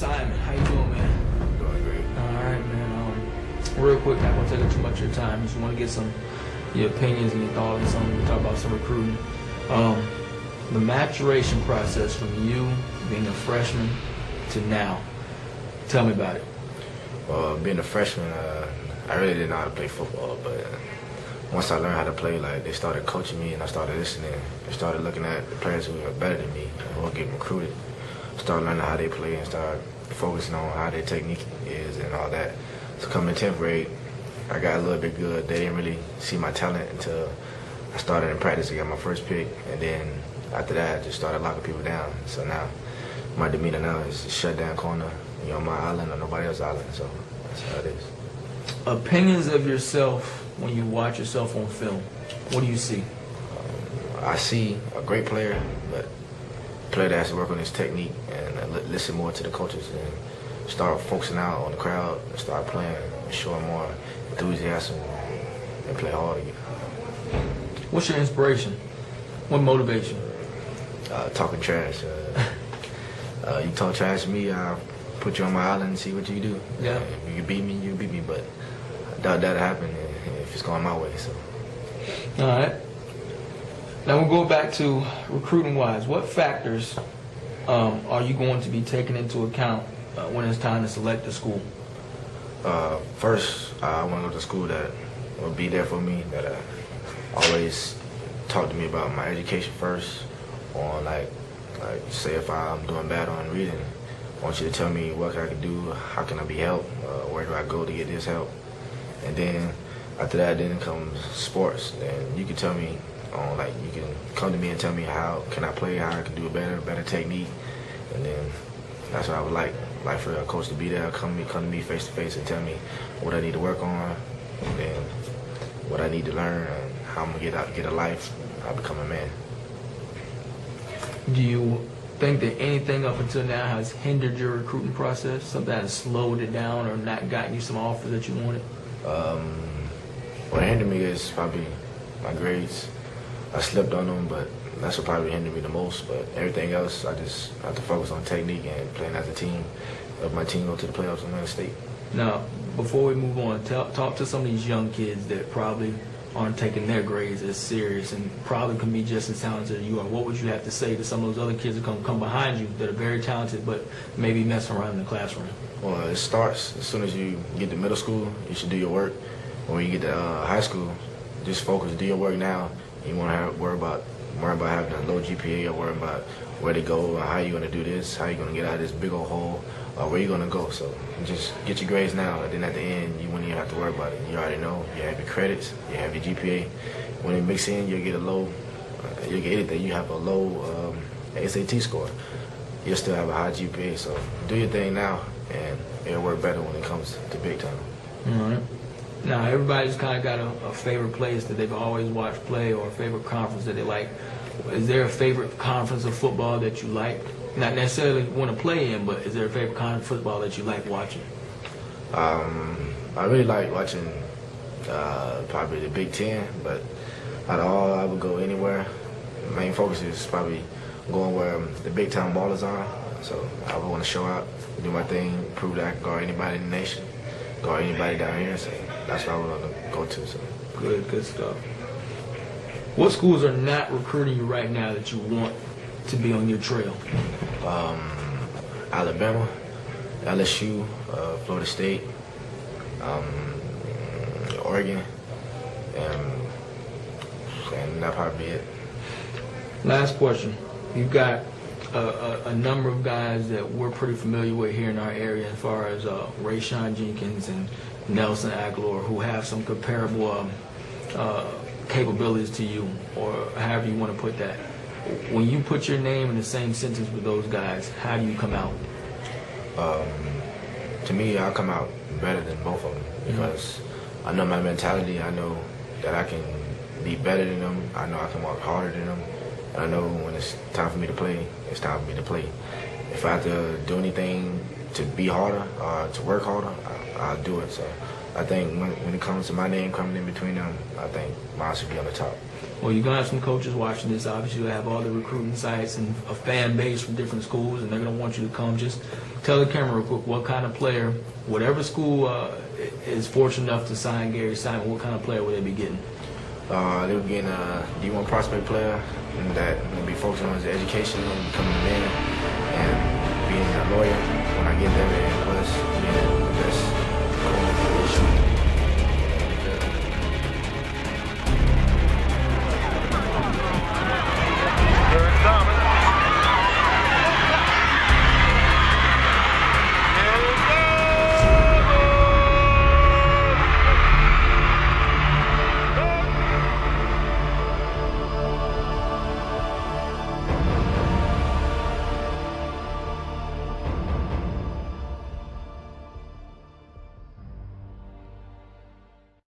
Simon. How you doing, man? Doing great. All right, man. Real quick, not gonna take up too much of your time. Just want to get your opinions and your thoughts on something. We talk about some recruiting. The maturation process from you being a freshman to now. Tell me about it. Well, being a freshman, I really didn't know how to play football, but once I learned how to play, like, they started coaching me and I started listening. They started looking at the players who were better than me and who were getting recruited. Started learning how they play and started focusing on how their technique is and all that. So coming to 10th grade, I got a little bit good. They didn't really see my talent until I started in practice. I got my first pick, and then after that, I just started locking people down. So now, my demeanor now is shut down corner, on my island or nobody else's island. So that's how it is. Opinions of yourself when you watch yourself on film. What do you see? I see a great player, but a player that has to work on his technique and listen more to the coaches and start focusing out on the crowd and start playing and showing more enthusiasm and play hard again. What's your inspiration? What motivates you? Talking trash. You talk trash to me, I'll put you on my island and see what you do. Yeah. If you beat me, you beat me, but I doubt that'll happen if it's going my way. So. All right. Now we'll go back to recruiting-wise. What factors are you going to be taking into account when it's time to select a school? First, I want to go to a school that will be there for me, that always talk to me about my education first, or like say if I'm doing bad on reading, I want you to tell me what I can do, how can I be helped, where do I go to get this help, and then after that, then comes sports. Then you can tell me, you can come to me and tell me how can I play, how I can do a better technique, and then that's what I would like for a coach to be there, come to me face to face and tell me what I need to work on, and then what I need to learn, and how I'm gonna get a life, I become a man. Do you think that anything up until now has hindered your recruiting process? Something that has slowed it down or not gotten you some offers that you wanted? What hindered me is probably my grades. I slipped on them, but that's what probably hindered me the most. But everything else, I just have to focus on technique and playing as a team. Help my team go to the playoffs and win the state. Now, before we move on, talk to some of these young kids that probably aren't taking their grades as serious and probably can be just as talented as you are. What would you have to say to some of those other kids that come behind you that are very talented but maybe messing around in the classroom? Well, it starts as soon as you get to middle school. You should do your work. When you get to high school, just focus, do your work now. You want to worry about having a low GPA, or worry about where to go, or how you're going to do this, how you're going to get out of this big old hole, or where you're going to go. So just get your grades now, and then at the end, you won't even have to worry about it. You already know. You have your credits, you have your GPA. When it mix in, you'll get you'll get anything. You have a low SAT score. You'll still have a high GPA. So do your thing now, and it'll work better when it comes to big time. All right. Now, everybody's kind of got a favorite place that they've always watched play or a favorite conference that they like. Is there a favorite conference of football that you like? Not necessarily want to play in, but is there a favorite conference of football that you like watching? I really like watching probably the Big Ten, but out of all, I would go anywhere. The main focus is probably going where the big time ballers are. So I would want to show out, do my thing, prove that I can guard anybody in the nation, guard anybody down here. So that's what I would want to go to. So. Good stuff. What schools are not recruiting you right now that you want to be on your trail? Alabama, LSU, Florida State, Oregon, and that'll probably be it. Last question. You've got a number of guys that we're pretty familiar with here in our area as far as Rayshawn Jenkins and Nelson Aguilar, who have some comparable capabilities to you, or however you want to put that. When you put your name in the same sentence with those guys, how do you come out? To me, I'll come out better than both of them because I know my mentality. I know that I can be better than them. I know I can work harder than them. And I know when it's time for me to play, it's time for me to play. If I have to do anything to be harder or to work harder, I'll do it. So I think when it comes to my name coming in between them, I think mine should be on the top. Well, you're going to have some coaches watching this. Obviously, you have all the recruiting sites and a fan base from different schools, and they're going to want you to come. Just tell the camera real quick what kind of player, whatever school is fortunate enough to sign Gary Simon, what kind of player would they be getting? They would be in a D1 prospect player that will be focusing on his education and becoming a man and being a lawyer.